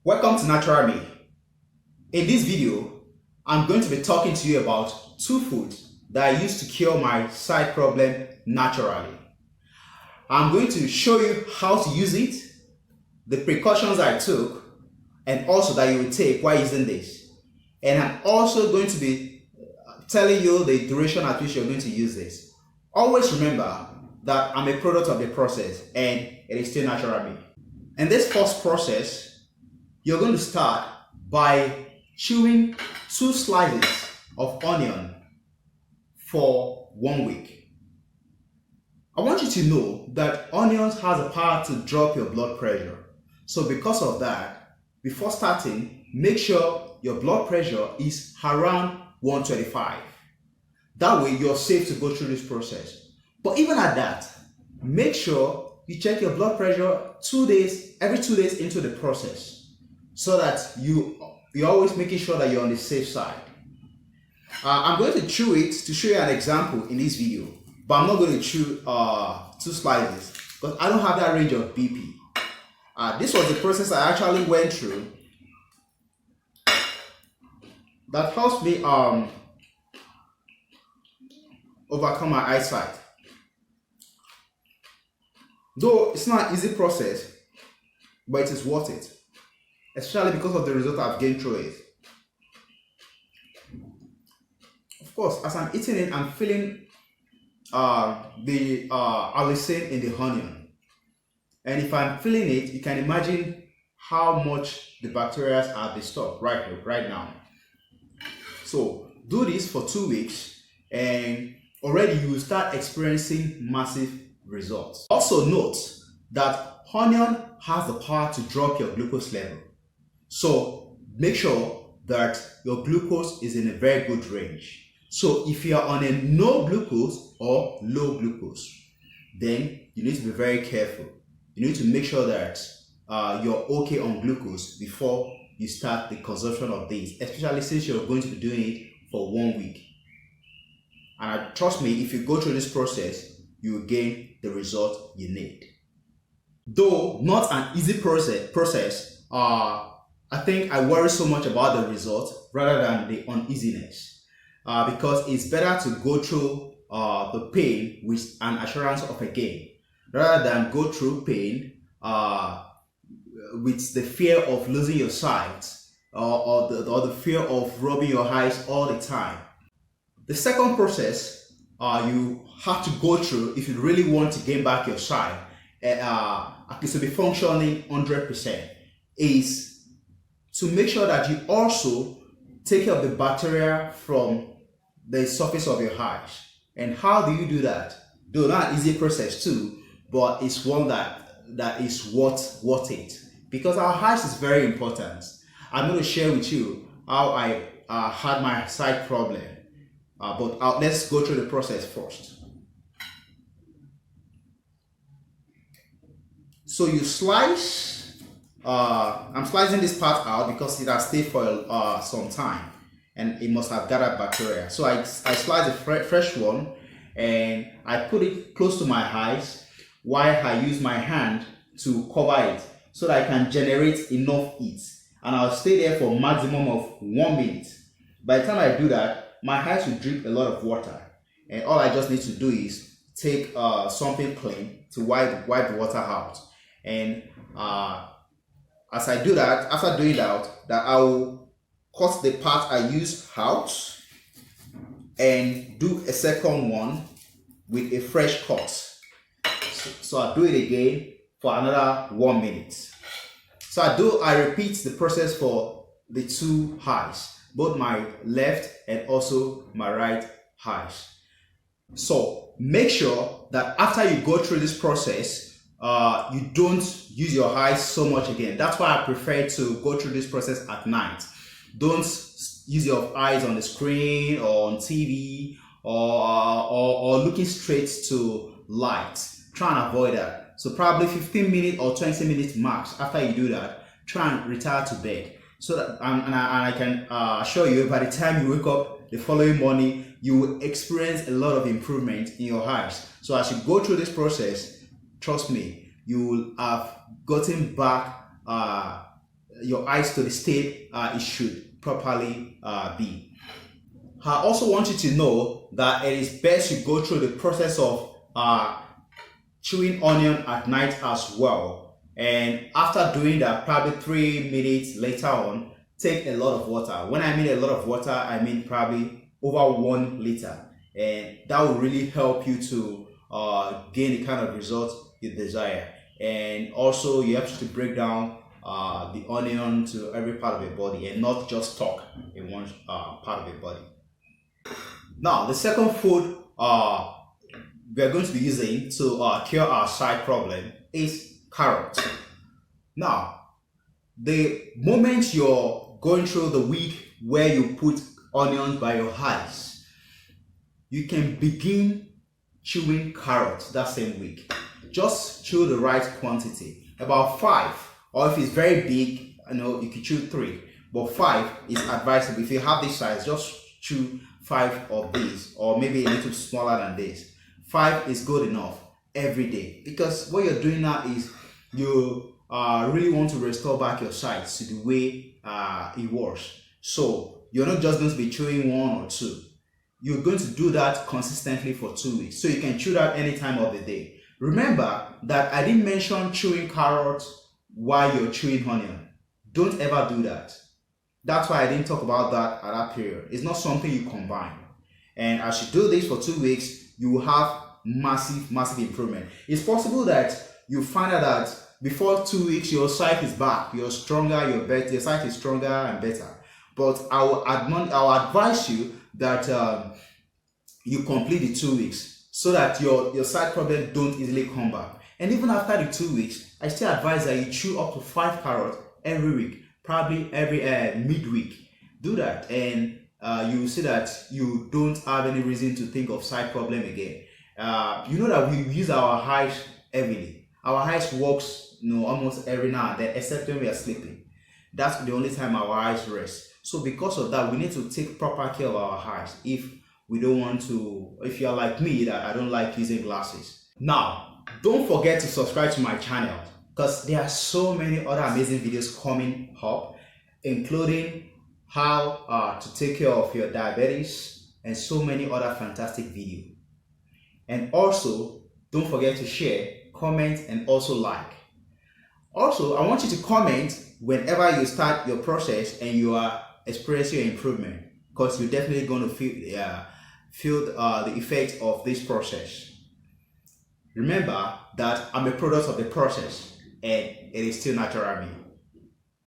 Welcome to Natural Me. In this video, I'm going to be talking to you about two foods that I use to cure my side problem naturally. I'm going to show you how to use it, the precautions I took, and also that you will take while using this. And I'm also going to be telling you the duration at which you're going to use this. Always remember that I'm a product of the process and it is still Natural Me. In this first process, you're going to start by chewing 2 slices of onion for 1 week. I want you to know that onions has the power to drop your blood pressure. So because of that, before starting, make sure your blood pressure is around 125. That way you're safe to go through this process. But even at that, make sure you check your blood pressure every 2 days into the process, so that you're always making sure that you're on the safe side. I'm going to chew it to show you an example in this video, but I'm not going to chew 2 slices because I don't have that range of BP. This was the process I actually went through that helps me overcome my eyesight. Though it's not an easy process, but it is worth it, especially because of the result I've gained through it. Of course, as I'm eating it, I'm feeling the allicin in the onion. And if I'm feeling it, you can imagine how much the bacteria are disturbed right now. So do this for 2 weeks and already you will start experiencing massive results. Also note that onion has the power to drop your glucose level. So make sure that your glucose is in a very good range. So if you are on a no glucose or low glucose, then you need to be very careful. You need to make sure that you're okay on glucose before you start the consumption of these, especially since you're going to be doing it for 1 week. And trust me, if you go through this process, you will gain the result you need. Though not an easy process, I think I worry so much about the result rather than the uneasiness, because it's better to go through the pain with an assurance of a gain rather than go through pain with the fear of losing your sight or the fear of rubbing your eyes all the time. The second process you have to go through if you really want to gain back your sight, to be functioning 100%, is to make sure that you also take care of the bacteria from the surface of your eyes. And how do you do that? Though not an easy process too, but it's one that is worth it, because our eyes is very important. I'm going to share with you how I had my sight problem, but let's go through the process first. So you slice, I'm slicing this part out because it has stayed for some time and it must have gathered bacteria. So I slice the fresh one and I put it close to my eyes while I use my hand to cover it so that I can generate enough heat. And I'll stay there for a maximum of 1 minute. By the time I do that, my eyes will drip a lot of water. And all I just need to do is take something clean to wipe the water out. And as I do that, after doing that I will cut the part I use out and do a second one with a fresh cut. So I'll do it again for another 1 minute. So I repeat the process for the 2 eyes, both my left and also my right eyes. So make sure that after you go through this process, you don't use your eyes so much again. That's why I prefer to go through this process at night. Don't use your eyes on the screen or on TV or looking straight to light. Try and avoid that. So probably 15 minutes or 20 minutes max. After you do that, try and retire to bed. So that I can assure you, by the time you wake up the following morning, you will experience a lot of improvement in your eyes. So as you go through this process, trust me, you will have gotten back your eyes to the state it should properly be. I also want you to know that it is best you go through the process of chewing onion at night as well. And after doing that, probably 3 minutes later on, take a lot of water. When I mean a lot of water, I mean probably over 1 liter. And that will really help you to gain the kind of results you desire. And also you have to break down the onion to every part of your body and not just talk in one part of your body. Now, the second food we are going to be using to cure our side problem is carrot. Now, the moment you're going through the week where you put onions by your eyes, you can begin chewing carrots that same week. Just chew the right quantity, about 5, or if it's very big, you can chew 3, but 5 is advisable. If you have this size, just chew 5 of these, or maybe a little smaller than this. 5 is good enough every day, because what you're doing now is you really want to restore back your sight to the way it was. So you're not just going to be chewing 1 or 2. You're going to do that consistently for 2 weeks, so you can chew that any time of the day. Remember that I didn't mention chewing carrots while you're chewing onion. Don't ever do that. That's why I didn't talk about that at that period. It's not something you combine. And as you do this for 2 weeks, you will have massive improvement. It's possible that you find out that before 2 weeks your sight is back, you're stronger, you're better, your sight is stronger and better. But I'll advise you that you complete the 2 weeks so that your sight problem don't easily come back. And even after the 2 weeks, I still advise that you chew up to 5 carrots every week, probably every midweek. Do that, and you will see that you don't have any reason to think of sight problem again. You know that we use our eyes heavily. Our eyes works almost every now and then, except when we are sleeping. That's the only time our eyes rest. So because of that, we need to take proper care of our eyes if we don't want to, if you're like me, that I don't like using glasses. Now, don't forget to subscribe to my channel, because there are so many other amazing videos coming up, including how to take care of your diabetes and so many other fantastic videos. And also, don't forget to share, comment, and also like. Also, I want you to comment whenever you start your process and you are experiencing your improvement, because you're definitely going to feel the effect of this process. Remember that I'm a product of the process, and it is still natural me.